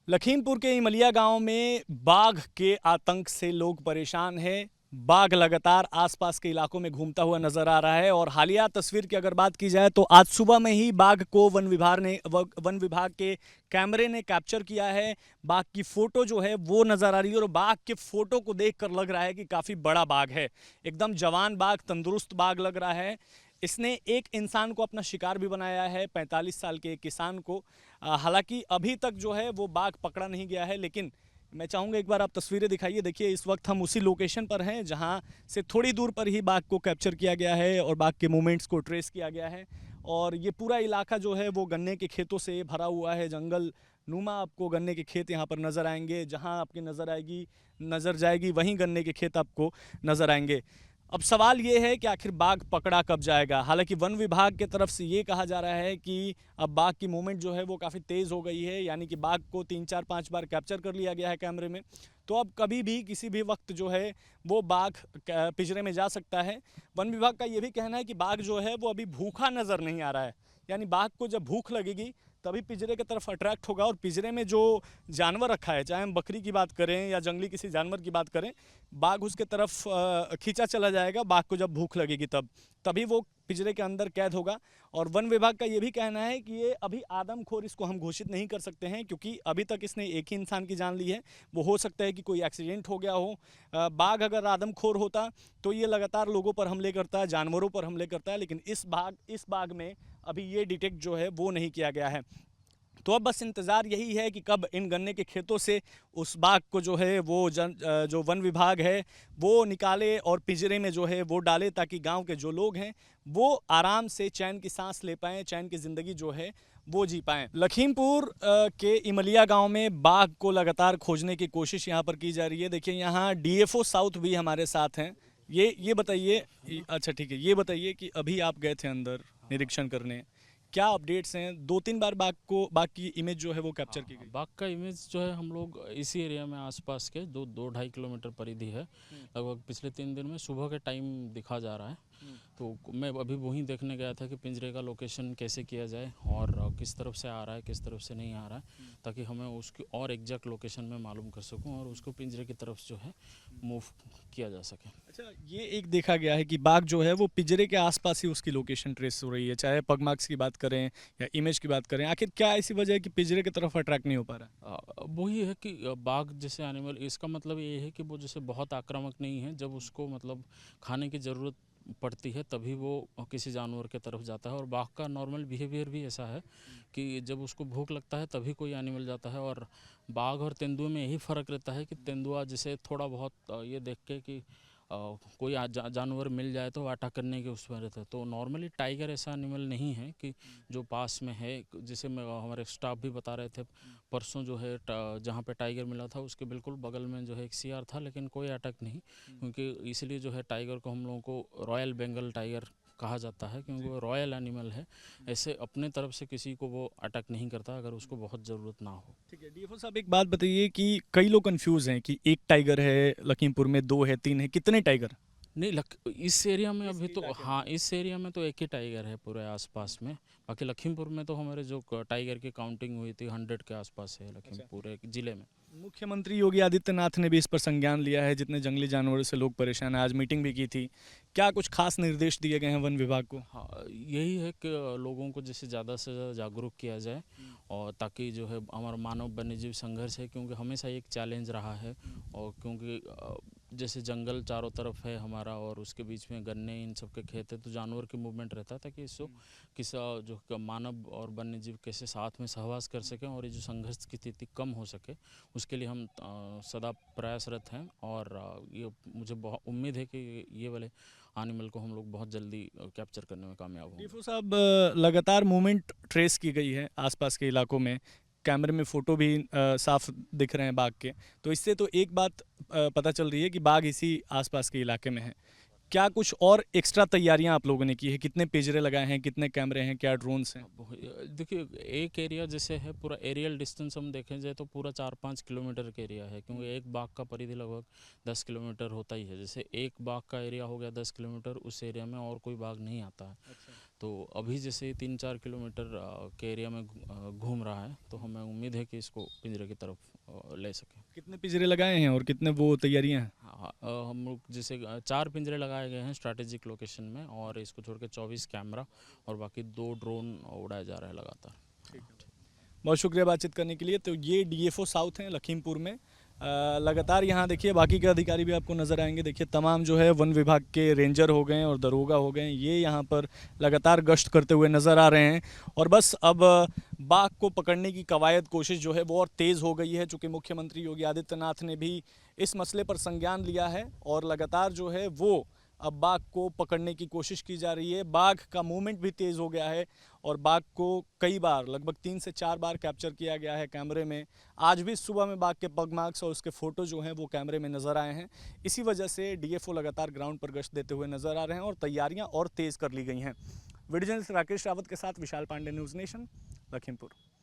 लखीमपुर के इमलिया गांव में बाघ के आतंक से लोग परेशान हैं। बाघ लगातार आसपास के इलाकों में घूमता हुआ नजर आ रहा है और हालिया तस्वीर की अगर बात की जाए तो आज सुबह में ही बाघ को वन विभाग के कैमरे ने कैप्चर किया है। बाघ की फोटो जो है वो नजर आ रही है और बाघ के फोटो को देखकर लग रहा है कि काफी बड़ा बाघ है। एकदम जवान बाघ, तंदुरुस्त बाघ लग रहा है। इसने एक इंसान को अपना शिकार भी बनाया है, 45 साल के एक किसान को। हालांकि अभी तक जो है वो बाघ पकड़ा नहीं गया है, लेकिन मैं चाहूँगा एक बार आप तस्वीरें दिखाइए। देखिए, इस वक्त हम उसी लोकेशन पर हैं जहां से थोड़ी दूर पर ही बाघ को कैप्चर किया गया है और बाघ के मूवमेंट्स को ट्रेस किया गया है। और ये पूरा इलाका जो है वो गन्ने के खेतों से भरा हुआ है। जंगल नुमा आपको गन्ने के खेत यहाँ पर नज़र आएंगे। जहाँ आपकी नज़र जाएगी वहीं गन्ने के खेत आपको नज़र आएंगे। अब सवाल ये है कि आखिर बाघ पकड़ा कब जाएगा। हालांकि वन विभाग की तरफ से ये कहा जा रहा है कि अब बाघ की मूवमेंट जो है वो काफ़ी तेज़ हो गई है, यानी कि बाघ को 3-4-5 बार कैप्चर कर लिया गया है कैमरे में। तो अब कभी भी किसी भी वक्त जो है वो बाघ पिंजरे में जा सकता है। वन विभाग का ये भी कहना है कि बाघ जो है वो अभी भूखा नज़र नहीं आ रहा है, यानी बाघ को जब भूख लगेगी तभी पिंजरे की तरफ अट्रैक्ट होगा। और पिंजरे में जो जानवर रखा है, चाहे हम बकरी की बात करें या जंगली किसी जानवर की बात करें, बाघ उसके तरफ खींचा चला जाएगा। बाघ को जब भूख लगेगी तभी वो पिंजरे के अंदर कैद होगा। और वन विभाग का ये भी कहना है कि ये अभी आदमखोर इसको हम घोषित नहीं कर सकते हैं, क्योंकि अभी तक इसने एक ही इंसान की जान ली है। वो हो सकता है कि कोई एक्सीडेंट हो गया हो। बाघ अगर आदमखोर होता तो ये लगातार लोगों पर हमले करता है, जानवरों पर हमले करता है, लेकिन इस बाघ में अभी ये डिटेक्ट जो है वो नहीं किया गया है। तो अब बस इंतज़ार यही है कि कब इन गन्ने के खेतों से उस बाघ को जो है वो जो वन विभाग है वो निकाले और पिंजरे में जो है वो डाले, ताकि गांव के जो लोग हैं वो आराम से चैन की सांस ले पाएँ, चैन की ज़िंदगी जो है वो जी पाएँ। लखीमपुर के इमलिया गांव में बाघ को लगातार खोजने की कोशिश यहाँ पर की जा रही है। देखिए, यहाँ डीएफओ साउथ भी हमारे साथ हैं। ये बताइए, अच्छा ठीक है, ये बताइए कि अभी आप गए थे अंदर निरीक्षण करने, क्या अपडेट्स हैं? 2-3 बार बाघ की इमेज जो है वो कैप्चर की गई। बाग का इमेज जो है हम लोग इसी एरिया में आसपास के 2-2.5 किलोमीटर परिधि है। लगभग पिछले 3 दिन में सुबह के टाइम दिखा जा रहा है। तो मैं अभी वहीं देखने गया था कि पिंजरे का लोकेशन कैसे किया जाए और किस तरफ से आ रहा है, किस तरफ से नहीं आ रहा है, ताकि हमें उसकी और एग्जैक्ट लोकेशन में मालूम कर सकूं और उसको पिंजरे की तरफ जो है मूव किया जा सके। अच्छा, ये एक देखा गया है कि बाघ जो है वो पिंजरे के आसपास ही उसकी लोकेशन ट्रेस हो रही है, चाहे पग मार्क्स की बात करें या इमेज की बात करें। आखिर क्या ऐसी वजह है कि पिंजरे की तरफ अट्रैक्ट नहीं हो पा रहा वही है कि बाघ जैसे एनिमल, इसका मतलब ये है कि वो जैसे बहुत आक्रामक नहीं है। जब उसको मतलब खाने की ज़रूरत पड़ती है तभी वो किसी जानवर के तरफ जाता है। और बाघ का नॉर्मल बिहेवियर भी ऐसा है कि जब उसको भूख लगता है तभी कोई एनिमल जाता है। और बाघ और तेंदुए में यही फ़र्क रहता है कि तेंदुआ जैसे थोड़ा बहुत ये देख के कि कोई जानवर मिल जाए तो अटैक करने के उसमें रहता है। तो नॉर्मली टाइगर ऐसा एनिमल नहीं है कि जो पास में है। जैसे हमारे स्टाफ भी बता रहे थे, परसों जो है जहाँ पे टाइगर मिला था उसके बिल्कुल बगल में जो है एक सीआर था, लेकिन कोई अटैक नहीं। क्योंकि इसलिए जो है टाइगर को हम लोगों को रॉयल बंगाल टाइगर कहा जाता है, क्योंकि वो रॉयल एनिमल है। ऐसे अपने तरफ से किसी को वो अटैक नहीं करता अगर उसको बहुत ज़रूरत ना हो। ठीक है, डीएफओ साहब एक बात बताइए कि कई लोग कंफ्यूज हैं कि एक टाइगर है लखीमपुर में, दो है, तीन है, कितने टाइगर नहीं, इस एरिया में इस अभी तो, इलाके में? हाँ, इस एरिया में तो एक ही टाइगर है पूरे आसपास में। बाकी लखीमपुर में तो हमारे जो टाइगर की काउंटिंग हुई थी 100 के आसपास है अच्छा, लखीमपुर एक ज़िले में। मुख्यमंत्री योगी आदित्यनाथ ने भी इस पर संज्ञान लिया है। जितने जंगली जानवरों से लोग परेशान हैं, आज मीटिंग भी की थी। क्या कुछ खास निर्देश दिए गए हैं वन विभाग को? हाँ, यही है कि लोगों को जैसे ज़्यादा से ज़्यादा जागरूक किया जाए, और ताकि जो है हमारा मानव वन्यजीव संघर्ष है, क्योंकि हमेशा एक चैलेंज रहा है। और क्योंकि जैसे जंगल चारों तरफ है हमारा और उसके बीच में गन्ने इन सब के खेत है, तो जानवर की मूवमेंट रहता है, ताकि इसको जो मानव और वन्यजीव कैसे साथ में सहवास कर सकें और ये जो संघर्ष की स्थिति कम हो सके, उसके लिए हम सदा प्रयासरत हैं। और ये मुझे बहुत उम्मीद है कि ये वाले एनिमल को हम लोग बहुत जल्दी कैप्चर करने में कामयाब होंगे। डीएफओ साहब, लगातार मूवमेंट ट्रेस की गई है आसपास के इलाकों में। कैमरे में फ़ोटो भी साफ दिख रहे हैं बाघ के। तो इससे तो एक बात पता चल रही है कि बाघ इसी आसपास के इलाके में है। क्या कुछ और एक्स्ट्रा तैयारियां आप लोगों ने की है? कितने पिंजरे लगाए हैं, कितने कैमरे हैं, क्या ड्रोन्स हैं? देखिए, एक एरिया जैसे है, पूरा एरियल डिस्टेंस हम देखें जाए तो पूरा 4-5 किलोमीटर का एरिया है, क्योंकि एक बाग का परिधि लगभग 10 किलोमीटर होता ही है। जैसे एक बाग का एरिया हो गया 10 किलोमीटर, उस एरिया में और कोई बाग नहीं आता है। अच्छा। तो अभी जैसे 3-4 किलोमीटर के एरिया में घूम रहा है, तो हमें उम्मीद है कि इसको पिंजरे की तरफ ले सकें। कितने पिंजरे लगाए हैं और कितने वो तैयारियां हैं? हाँ, हम लोग जैसे 4 पिंजरे लगाए गए हैं स्ट्रैटेजिक लोकेशन में, और इसको छोड़ के 24 कैमरा और बाकी 2 ड्रोन उड़ाए जा रहे हैं लगातार। बहुत शुक्रिया बातचीत करने के लिए। तो ये डीएफओ साउथ हैं लखीमपुर में। लगातार यहाँ देखिए बाकी के अधिकारी भी आपको नज़र आएंगे। देखिए तमाम जो है वन विभाग के रेंजर हो गए और दरोगा हो गए, ये यहाँ पर लगातार गश्त करते हुए नज़र आ रहे हैं। और बस अब बाघ को पकड़ने की कवायद कोशिश जो है वो और तेज़ हो गई है, चूँकि मुख्यमंत्री योगी आदित्यनाथ ने भी इस मसले पर संज्ञान लिया है और लगातार जो है वो अब बाघ को पकड़ने की कोशिश की जा रही है। बाघ का मूवमेंट भी तेज़ हो गया है और बाघ को कई बार, लगभग 3 से 4 बार कैप्चर किया गया है कैमरे में। आज भी सुबह में बाघ के पग मार्क्स और उसके फ़ोटो जो हैं वो कैमरे में नज़र आए हैं। इसी वजह से डीएफओ लगातार ग्राउंड पर गश्त देते हुए नज़र आ रहे हैं और तैयारियां और तेज़ कर ली गई हैं। वीडियो जर्नलिस्ट राकेश रावत के साथ विशाल पांडे, न्यूज़ नेशन, लखीमपुर।